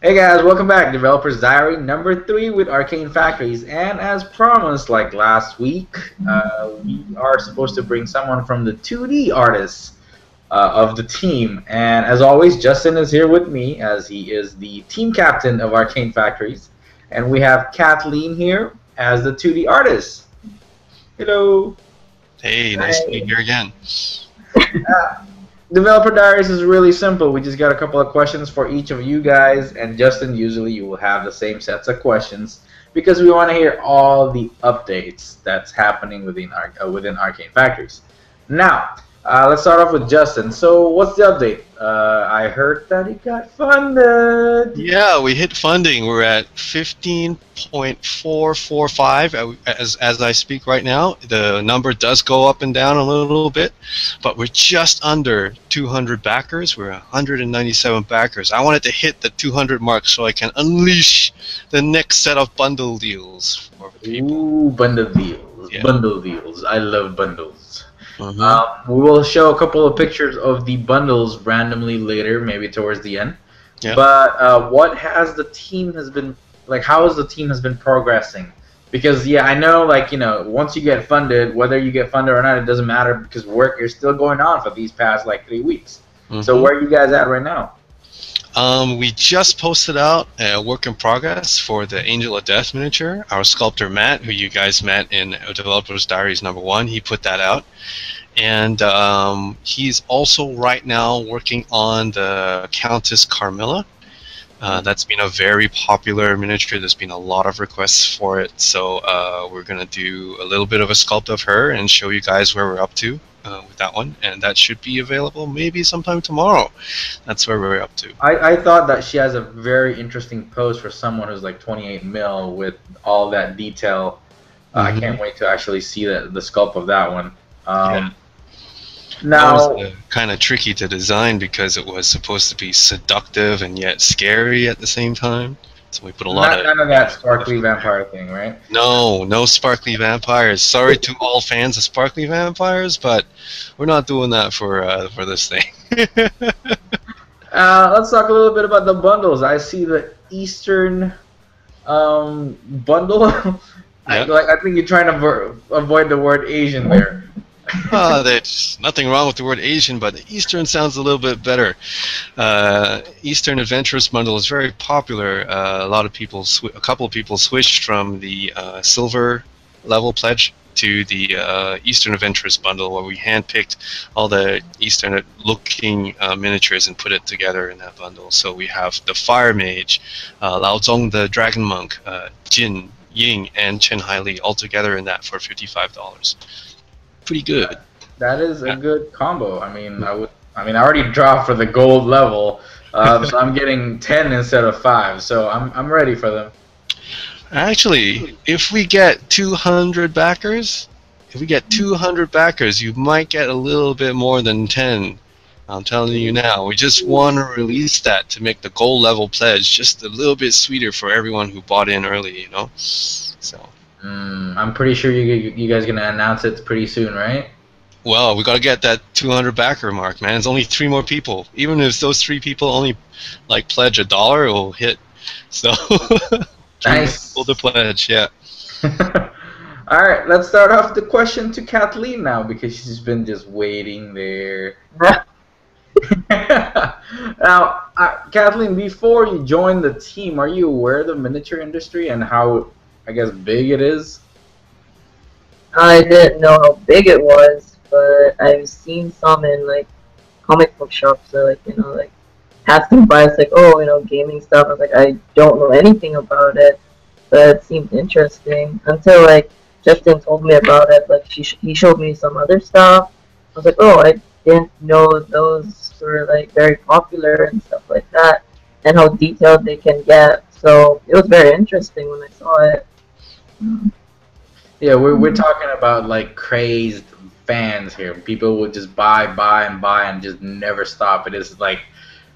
Hey guys, welcome back. Developers Diary number 3 with Arcane Factories. And as promised, like last week, we are supposed to bring someone from the 2D artists of the team. And as always, Justin is here with me as he is the team captain of Arcane Factories. And we have Kathleen here as the 2D artist. Hello. Hey, nice to be here again. Developer Diaries is really simple. We just got a couple of questions for each of you guys, and Justin, usually you will have the same sets of questions because we want to hear all the updates that's happening within Arcane Factories. Now, let's start off with Justin. So, what's the update? I heard that it got funded. Yeah, we hit funding. We're at 15.445 as I speak right now. The number does go up and down a little bit, but we're just under 200 backers. We're 197 backers. I wanted to hit the 200 mark so I can unleash the next set of bundle deals for people. Ooh, bundle deals. Yeah. Bundle deals. I love bundles. Mm-hmm. We will show a couple of pictures of the bundles randomly later, maybe towards the end. Yeah. But what has the team has been like? How has the team has been progressing? Because yeah, I know, like, you know, once you get funded, whether you get funded or not, it doesn't matter because work is still going on for these past like 3 weeks. Mm-hmm. So where are you guys at right now? We just posted out a work in progress for the Angel of Death miniature. Our sculptor Matt, who you guys met in Developers Diaries #1, he put that out. And he's also right now working on the Countess Carmilla. That's been a very popular miniature. There's been a lot of requests for it. So we're going to do a little bit of a sculpt of her and show you guys where we're up to with that one. And that should be available maybe sometime tomorrow. That's where we're up to. I thought that she has a very interesting pose for someone who's like 28 mil with all that detail. I can't wait to actually see the sculpt of that one. Yeah. Now, that was kind of tricky to design because it was supposed to be seductive and yet scary at the same time. So we put a lot of... None of that sparkly vampire thing, right? No sparkly vampires. Sorry to all fans of sparkly vampires, but we're not doing that for this thing. Let's talk a little bit about the bundles. I see the Eastern bundle. Yep. I think you're trying to avoid the word Asian there. There's nothing wrong with the word Asian, but Eastern sounds a little bit better. Eastern Adventurous Bundle is very popular. A couple of people switched from the silver level pledge to the Eastern Adventurous Bundle, where we handpicked all the Eastern looking miniatures and put it together in that bundle. So we have the Fire Mage, Lao Zong the Dragon Monk, Jin, Ying, and Chen Haili all together in that for $55. Pretty good. That is a good combo. I mean, I already dropped for the gold level, so I'm getting 10 instead of 5. So I'm ready for them. Actually, if we get 200 backers, you might get a little bit more than 10. I'm telling you now. We just want to release that to make the gold level pledge just a little bit sweeter for everyone who bought in early, you know. So. I'm pretty sure you guys are gonna announce it pretty soon, right? Well, we gotta get that 200 backer mark, man. It's only 3 more people. Even if those 3 people only like pledge $1, it will hit. So nice. Pull the pledge, yeah. All right, let's start off the question to Kathleen now because she's been just waiting there. Now, Kathleen, before you joined the team, are you aware of the miniature industry and how, I guess, big it is? I didn't know how big it was, but I've seen some in like comic book shops. So, like, you know, like passing by, it's like, oh, you know, gaming stuff. I was like, I don't know anything about it, but it seemed interesting until like Justin told me about it. Like he showed me some other stuff. I was like, oh, I didn't know those were like very popular and stuff like that, and how detailed they can get. So it was very interesting when I saw it. Yeah, we're talking about like crazed fans here. People will just buy and just never stop. It is like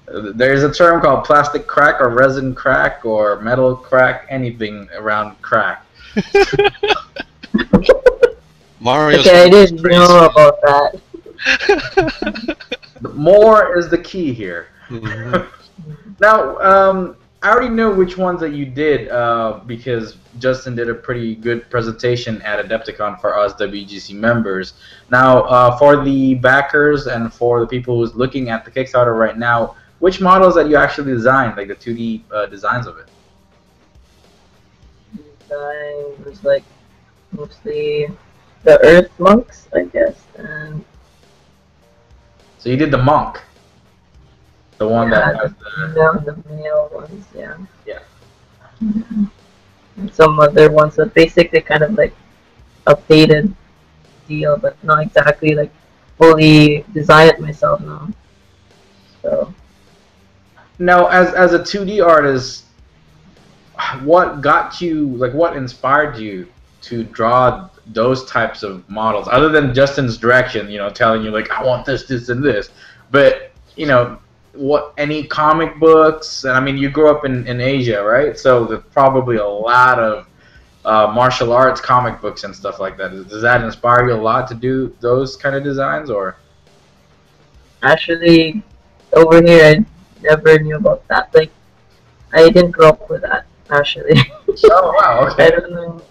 there's a term called plastic crack or resin crack or metal crack, anything around crack. Mario's okay, I didn't know about that. More is the key here. Mm-hmm. Now, I already know which ones that you did because Justin did a pretty good presentation at Adepticon for us WGC members. Now, for the backers and for the people who's looking at the Kickstarter right now, which models that you actually designed, like the 2D designs of it? Design was like mostly the Earth monks, I guess, and So you did the monk, the one that has the male ones, yeah. Yeah. And some other ones that basically kind of like updated deal, but not exactly like fully design it myself now. So Now, as a 2D artist, what got you, like, what inspired you to draw those types of models, other than Justin's direction, you know, telling you like, I want this, this, and this, but you know, what, any comic books? And I mean, you grew up in Asia, right? So there's probably a lot of martial arts comic books and stuff like that. Does that inspire you a lot to do those kind of designs, or? actually, over here, I never knew about that. Like, I didn't grow up with that, actually. Oh wow, okay. I don't know.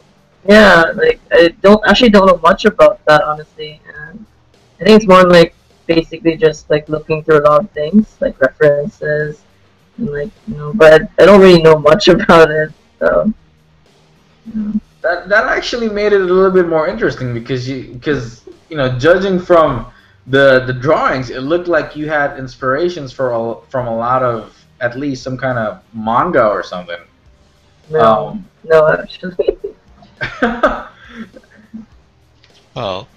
Yeah, like I don't know much about that, honestly. And I think it's more like basically just like looking through a lot of things, like references, and like but I don't really know much about it. So that actually made it a little bit more interesting because you know, judging from the drawings, it looked like you had inspirations from a lot of, at least some kind of manga or something. no, actually. Well,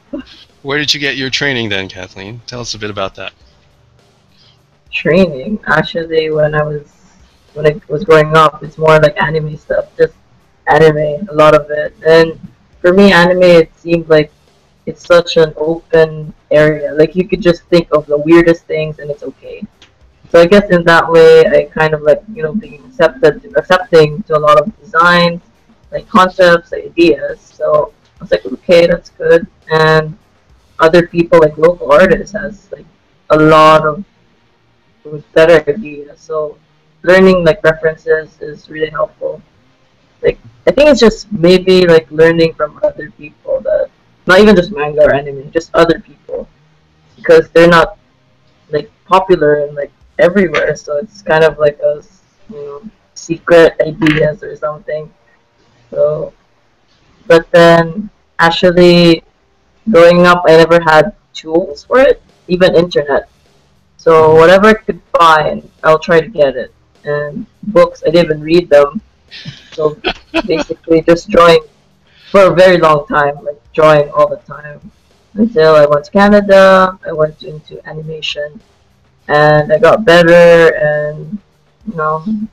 where did you get your training then, Kathleen? Tell us a bit about that. Training, actually, when I was growing up, it's more like anime stuff, just anime, a lot of it. And for me, anime, it seemed like it's such an open area. Like you could just think of the weirdest things and it's okay. So I guess in that way, I kind of like being accepting to a lot of designs, like concepts, ideas. So I was like, okay, that's good. And other people, like local artists, has like a lot of better ideas. So learning like references is really helpful. Like I think it's just maybe like learning from other people, that not even just manga or anime, just other people, because they're not like popular and like everywhere. So it's kind of like a secret ideas or something. So, but then actually growing up, I never had tools for it, even internet. So whatever I could find, I'll try to get it. And books, I didn't even read them. So basically just drawing for a very long time, like drawing all the time. Until I went to Canada, I went into animation, and I got better, and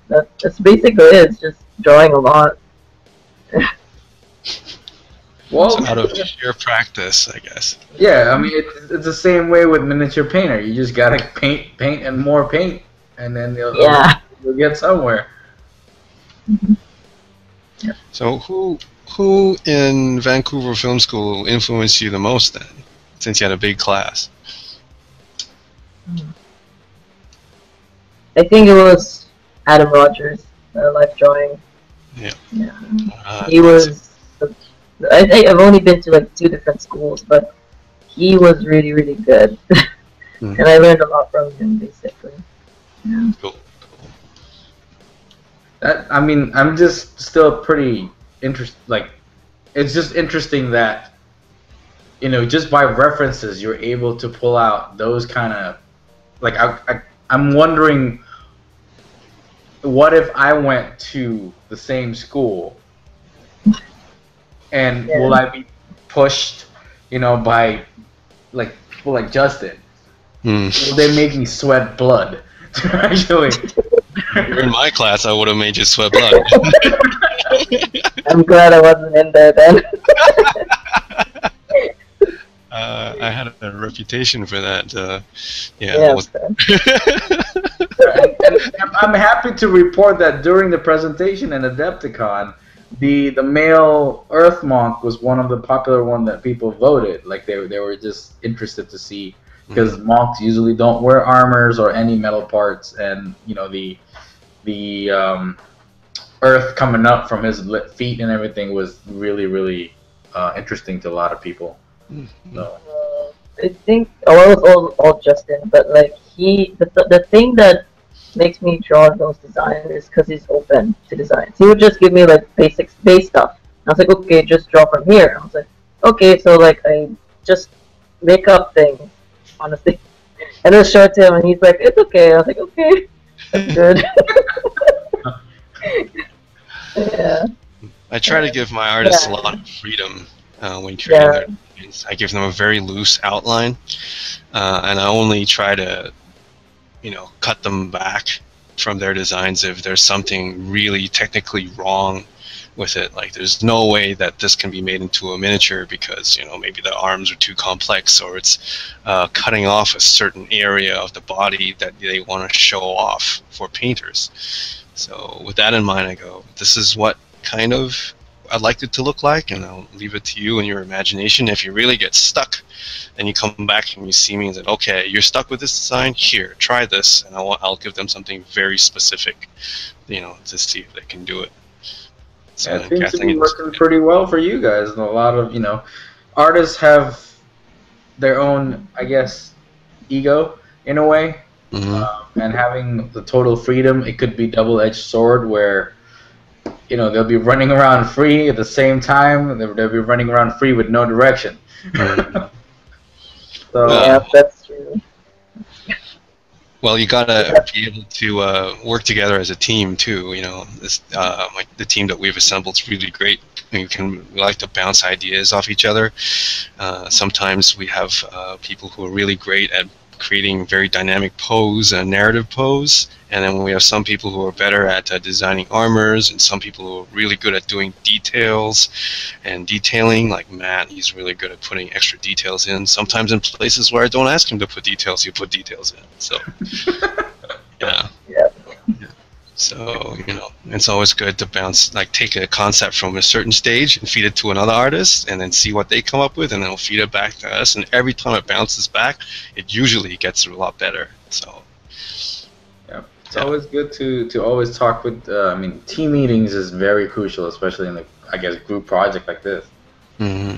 that's basically it. It's just drawing a lot. Well, So out of sheer practice, I guess. yeah, I mean, it's the same way with miniature painter. You just gotta paint, and more paint, and then you'll get somewhere. So who in Vancouver Film School influenced you the most then, since you had a big class? I think it was Adam Rogers, life drawing. Yeah. He was. I've only been to like 2 different schools, but he was really, really good, and I learned a lot from him, basically. Yeah. Cool. I mean, I'm just still pretty interested. Like, it's just interesting that just by references, you're able to pull out those kind of, like, I'm wondering, what if I went to the same school, and will I be pushed, by like people like Justin? Will they make me sweat blood? Actually, in my class, I would have made you sweat blood. I'm glad I wasn't in there then. I had a reputation for that. I'm happy to report that during the presentation in Adepticon, the male Earth Monk was one of the popular one that people voted. Like they were just interested to see, because monks usually don't wear armors or any metal parts, and the earth coming up from his feet and everything was really, really interesting to a lot of people. So. I think it was all Justin, but like the thing that makes me draw those designs is because he's open to designs. He would just give me like base stuff. I was like, okay, just draw from here. I was like, okay, so like I just make up things, honestly, and then show it to him, and he's like, it's okay. I was like, okay, that's good. Yeah. I try to give my artists a lot of freedom when creating their designs. I give them a very loose outline, and I only try to, cut them back from their designs if there's something really technically wrong with it. Like, there's no way that this can be made into a miniature because, maybe the arms are too complex, or it's cutting off a certain area of the body that they want to show off for painters. So with that in mind, I go, this is what kind of I'd like it to look like, and I'll leave it to you and your imagination. If you really get stuck, then you come back and you see me and say, okay, you're stuck with this design, here, try this, and I'll give them something very specific, to see if they can do it. So yeah, it seems to be working pretty well for you guys, and a lot of, artists have their own, I guess, ego in a way. Mm-hmm. And having the total freedom, it could be double-edged sword where, they'll be running around free at the same time. They'll be running around free with no direction. So yeah, that's true. Well, you gotta be able to work together as a team too. This the team that we've assembled is really great. We like to bounce ideas off each other. Sometimes we have people who are really great at creating very dynamic pose and narrative pose, and then we have some people who are better at designing armors, and some people who are really good at doing details and detailing. Like Matt, he's really good at putting extra details in. Sometimes in places where I don't ask him to put details, he'll put details in. So yeah. So, it's always good to take a concept from a certain stage and feed it to another artist, and then see what they come up with, and then we'll feed it back to us. And every time it bounces back, it usually gets a lot better. So, yeah, it's always good to always talk with. Team meetings is very crucial, especially in the group project like this. Mm-hmm.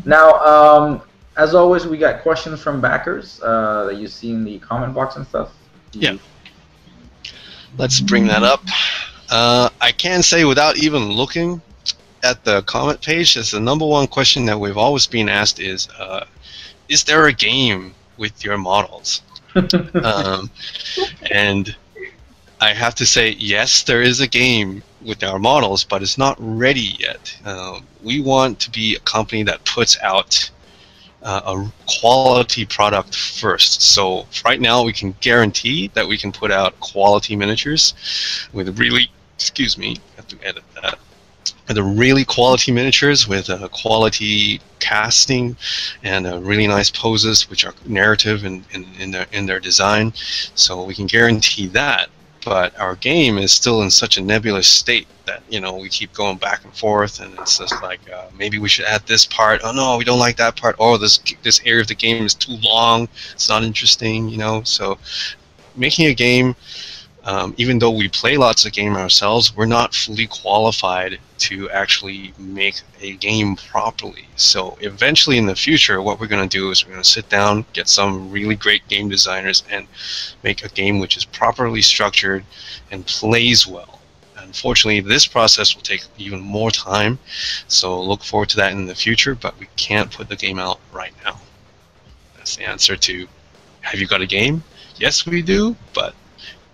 Now, as always, we got questions from backers that you see in the comment box and stuff. Yeah. Let's bring that up. I can say without even looking at the comment page, that's the number one question that we've always been asked is there a game with your models? And I have to say, yes, there is a game with our models, but it's not ready yet. We want to be a company that puts out a quality product first. So right now we can guarantee that we can put out quality miniatures with really, excuse me, I have to edit that, with the really quality miniatures with quality casting and really nice poses which are narrative in their design. So we can guarantee that. But our game is still in such a nebulous state that, we keep going back and forth, and it's just like, maybe we should add this part. Oh no, we don't like that part. Oh, this area of the game is too long. It's not interesting, So making a game, even though we play lots of games ourselves, we're not fully qualified to actually make a game properly. So eventually in the future, what we're going to do is we're going to sit down, get some really great game designers, and make a game which is properly structured and plays well. Unfortunately, this process will take even more time, so look forward to that in the future, but we can't put the game out right now. That's the answer to, have you got a game? Yes, we do, but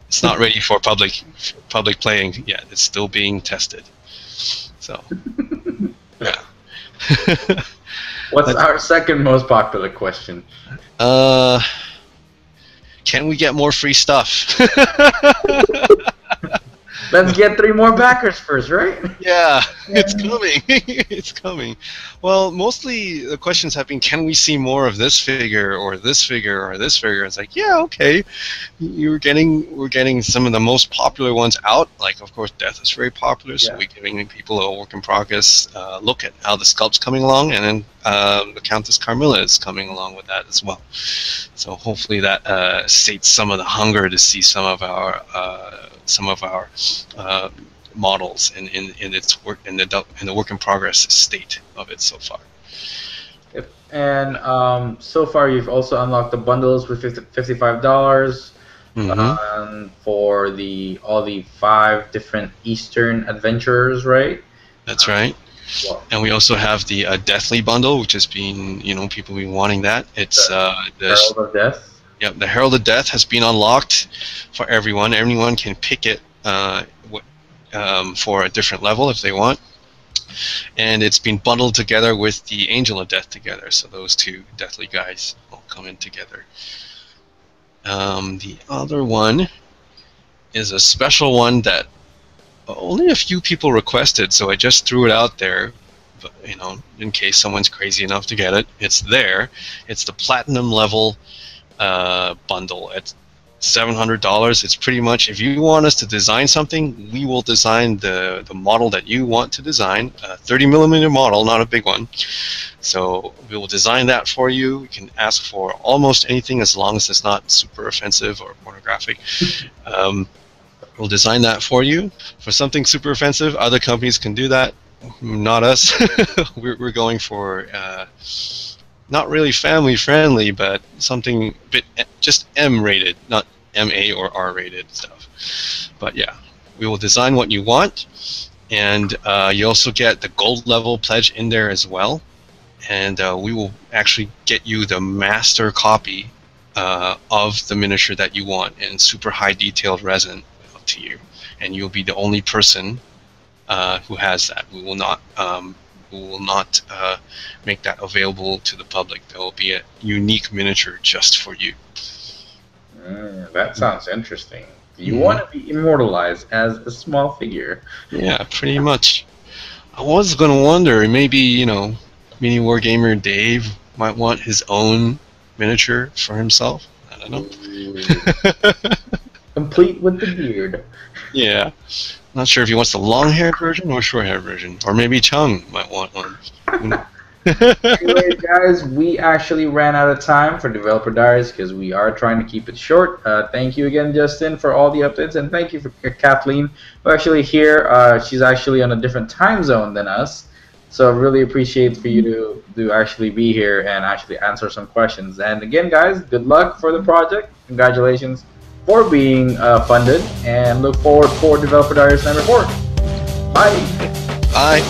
it's not ready for public playing yet. It's still being tested. So, yeah. What's our second most popular question? Can we get more free stuff? Let's get 3 more backers first, right? Yeah, it's coming. It's coming. Well, mostly the questions have been, can we see more of this figure or this figure or this figure? It's like, yeah, okay. We're getting some of the most popular ones out. Like, of course, Death is very popular, so we're giving people a work in progress look at how the sculpt's coming along, and then the Countess Carmilla is coming along with that as well. So hopefully that sates some of the hunger to see some of our some of our models in its work in the work in progress state of it so far. Yep. And so far, you've also unlocked the bundles with $55 for all the 5 different Eastern adventures, right? That's right. Well, And we also have the Deathly bundle, which has been, people been wanting that. It's the Herald of Death. Yep, the Herald of Death has been unlocked for everyone. Everyone can pick it for a different level if they want. And it's been bundled together with the Angel of Death together, so those 2 deathly guys all come in together. The other one is a special one that only a few people requested, so I just threw it out there, but, in case someone's crazy enough to get it. It's there. It's the Platinum level bundle at $700. It's pretty much, if you want us to design something, we will design the model that you want to design, a 30mm model, not a big one. So we will design that for you. You can ask for almost anything as long as it's not super offensive or pornographic. We'll design that for you. For something super offensive, other companies can do that, not us. We're going for not really family friendly, but something a bit just M rated, not MA or R rated stuff. But yeah, we will design what you want, and you also get the gold level pledge in there as well. And we will actually get you the master copy of the miniature that you want in super high detailed resin to you, and you'll be the only person who has that. We will not make that available to the public. There will be a unique miniature just for you. That sounds interesting. You want to be immortalized as a small figure. Yeah, pretty much. I was going to wonder, maybe, Mini Wargamer Dave might want his own miniature for himself. I don't know. Complete with the beard. Yeah. Not sure if he wants the long-haired version or short-haired version. Or maybe Chung might want one. Anyway, guys, we actually ran out of time for Developer Diaries because we are trying to keep it short. Thank you again, Justin, for all the updates, and thank you for Kathleen, who actually here. She's actually on a different time zone than us, so I really appreciate for you to actually be here and actually answer some questions. And again, guys, good luck for the project. Congratulations for being funded, and look forward for Developer Diaries number 4. Bye. Bye.